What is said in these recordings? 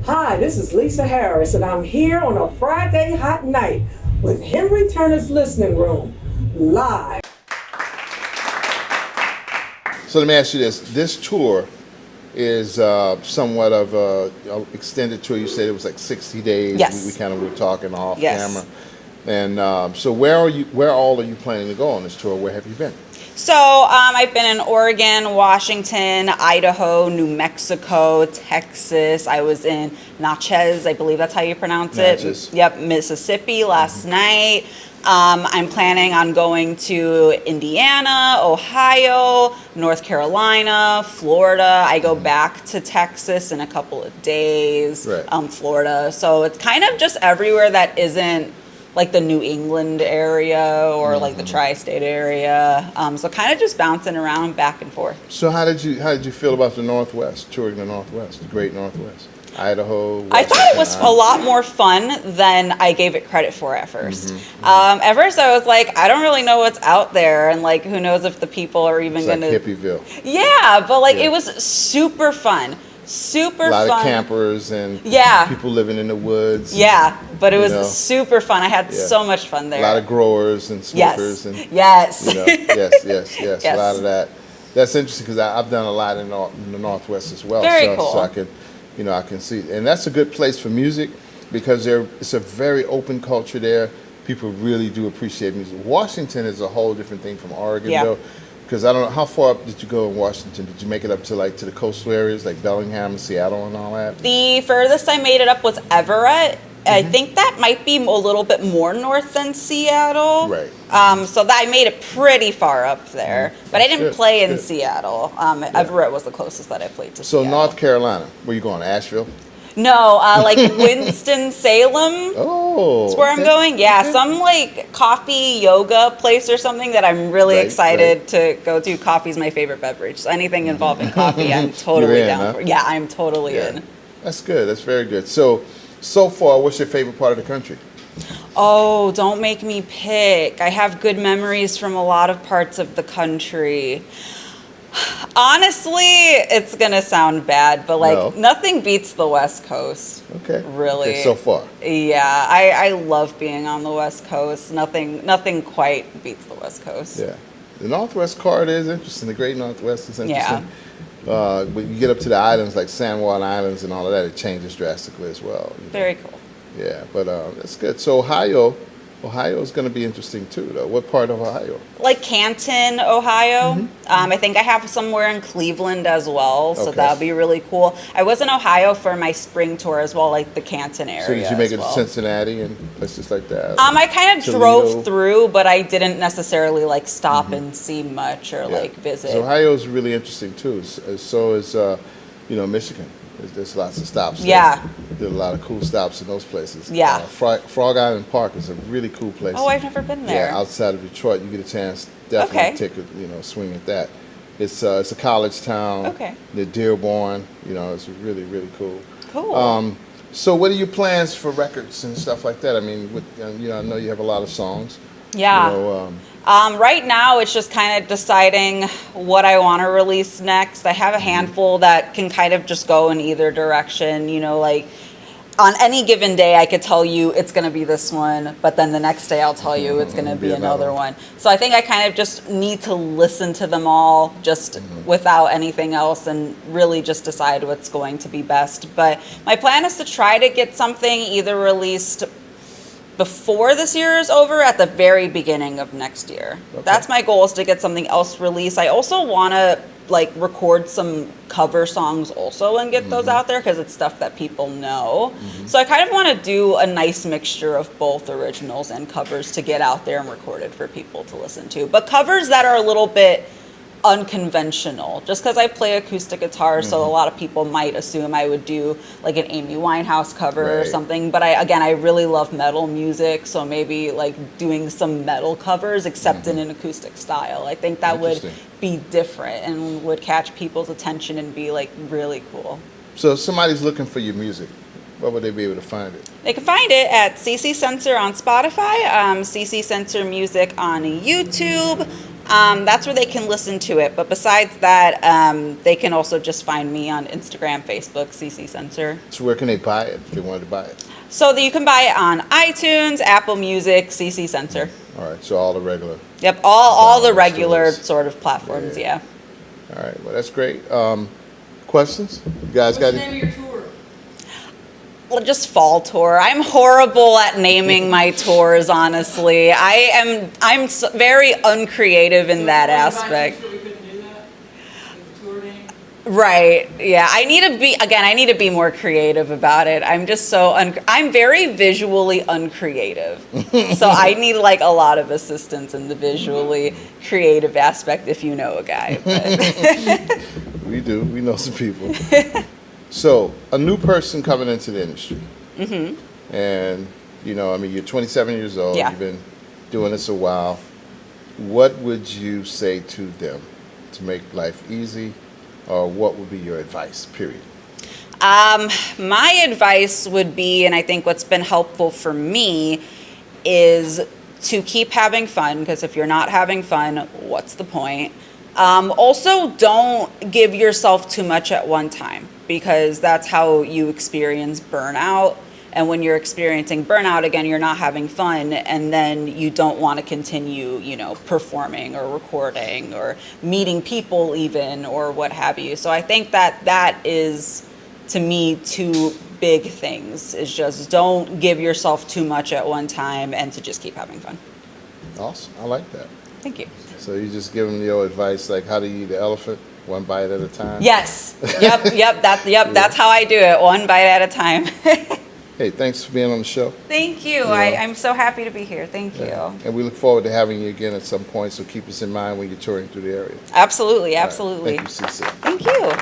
Hi, this is Lisa Harris, and I'm here on a Friday hot night with Henry Turner's Listening Room, live. So let me ask you this. This tour is somewhat of a extended tour. You said it was like 60 days. Yes. We kind of were talking off Yes. camera. And so where all are you planning to go on this tour? Where have you been? So I've been in Oregon, Washington, Idaho, New Mexico, Texas. I was in Natchez, I believe that's how you pronounce Natchez. it. Yep, Mississippi last night. I'm planning on going to Indiana, Ohio, North Carolina, Florida. I go back to Texas in a couple of days. Right. Florida. So it's kind of just everywhere that isn't like the New England area or like the tri-state area. So kind of just bouncing around back and forth. So how did you feel about the Northwest, touring the Northwest, the great Northwest? Idaho. I thought it was a lot more fun than I gave it credit for at first. At first I was like, I don't really know what's out there, and like, who knows if the people are even It's going like to... Hippieville. Yeah, but like, Yeah. it was super fun. Super fun. A lot of campers and Yeah. people living in the woods. Yeah, but it was You know. super fun. I had Yeah. so much fun there. A lot of growers and smokers. Yes. And, Yes. You know, yes. Yes. A lot of that. That's interesting because I've done a lot in the Northwest as well. Very cool. So I can see, and that's a good place for music because it's a very open culture there. People really do appreciate music. Washington is a whole different thing from Oregon, Yeah. though, because I don't know how far up did you go in Washington. Did you make it up to the coastal areas like Bellingham and Seattle and all that? The furthest I made it up was Everett. I think that might be a little bit more north than Seattle. Right. So that I made it pretty far up there, but I didn't Good, play in good. Seattle. Everett was the closest that I played to So Seattle. North Carolina, where you going? Asheville? No, like Winston-Salem. Oh, That's where I'm going. Yeah, some like coffee yoga place or something that I'm really Right, excited to go to. Coffee's my favorite beverage. So anything involving coffee, I'm totally in, down huh? for. Yeah, I'm totally in. That's good. That's very good. So far, what's your favorite part of the country? Oh, don't make me pick. I have good memories from a lot of parts of the country. Honestly, it's gonna sound bad, but like No. nothing beats the West Coast. Okay. Really. Okay, so far. Yeah, I love being on the West Coast. Nothing quite beats the West Coast. Yeah. The Northwest corridor is interesting. The Great Northwest is Yeah. interesting. When you get up to the islands like San Juan Islands and all of that, it changes drastically as well. you know. Very cool. Yeah, but that's good. So Ohio is going to be interesting too, though. What part of Ohio? Like Canton, Ohio. I think I have somewhere in Cleveland as well, so Okay. that would be really cool. I was in Ohio for my spring tour as well, like the Canton area. So did you make as it well. to Cincinnati and places like that? I kind of Toledo? drove through, but I didn't necessarily like stop and see much or Yeah. like visit. So Ohio is really interesting too. So is Michigan. There's lots of stops. there. Yeah. Did a lot of cool stops in those places. Yeah. Frog Island Park is a really cool place. Oh, I've never been there. Yeah, outside of Detroit, you get a chance. Definitely Okay. take a swing at that. It's a college town. Okay. Near Dearborn. It's really really cool. Cool. So what are your plans for records and stuff like that? I mean, I know you have a lot of songs. Yeah. Right now, it's just kind of deciding what I want to release next. I have a handful that can kind of just go in either direction. Like on any given day, I could tell you it's going to be this one, but then the next day I'll tell you it's going to be another one. So I think I kind of just need to listen to them all just without anything else and really just decide what's going to be best. But my plan is to try to get something either released before this year is over, at the very beginning of next year. Okay. That's my goal, is to get something else released. I also want to record some cover songs also and get those out there because it's stuff that people know. So I kind of want to do a nice mixture of both originals and covers to get out there and recorded for people to listen to. But covers that are a little bit unconventional, just because I play acoustic guitar, so a lot of people might assume I would do like an Amy Winehouse cover or Right. something, but I really love metal music, so maybe like doing some metal covers except in an acoustic style. I think that would Interesting. be different and would catch people's attention and be like really cool. So if somebody's looking for your music, where would they be able to find it? They can find it at CC Censor on Spotify, CC Censor Music on YouTube, That's where they can listen to it. But besides that, they can also just find me on Instagram, Facebook, CC Sensor. So where can they buy it if they wanted to buy it? So that you can buy it on iTunes, Apple Music, CC Sensor. All right, so all the regular. Yep, all the regular stores. sort of platforms, yeah. All right, well, that's great. Questions? You guys got What's the it? name of your tour? Well, just fall tour. I'm horrible at naming my tours, honestly. I'm very uncreative in that aspect. So we couldn't do that? With the tour name? Right. Yeah. I need to be more creative about it. I'm just I'm very visually uncreative. So I need like a lot of assistance in the visually creative aspect if you know a guy. But. We do. We know some people. So, a new person coming into the industry. Mm-hmm. And, you're 27 years old. Yeah. You've been doing this a while. What would you say to them to make life easy? Or what would be your advice, period? My advice would be, and I think what's been helpful for me, is to keep having fun, because if you're not having fun, what's the point? Also, don't give yourself too much at one time, because that's how you experience burnout. And when you're experiencing burnout, again, you're not having fun, and then you don't want to continue, performing or recording or meeting people even, or what have you. So I think that is, to me, two big things, is just don't give yourself too much at one time, and to just keep having fun. Awesome. I like that. Thank you. So you just give them your advice, like how to eat the elephant, one bite at a time? Yes. Yep. That's how I do it, one bite at a time. Hey, thanks for being on the show. Thank you. Yeah. I'm so happy to be here. Thank you. And we look forward to having you again at some point, so keep us in mind when you're touring through the area. Absolutely. All right. Thank you, CC. Thank you.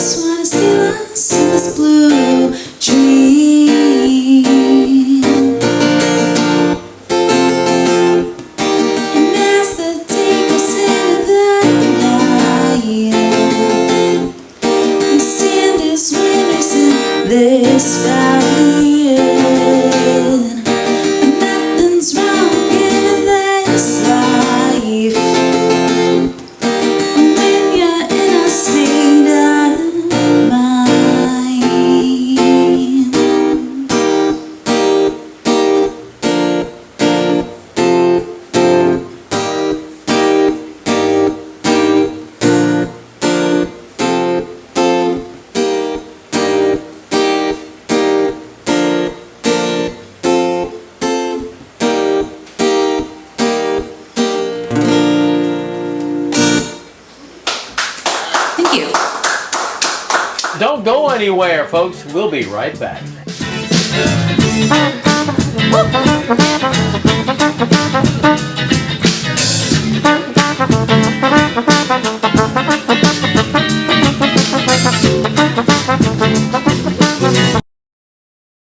just wanna stay lost in this blue dream. And as the day goes into the night, we stand as winners in this fight. Nothing's wrong in this life when you're in a state of mind. Thank you. Don't go anywhere, folks. We'll be right back.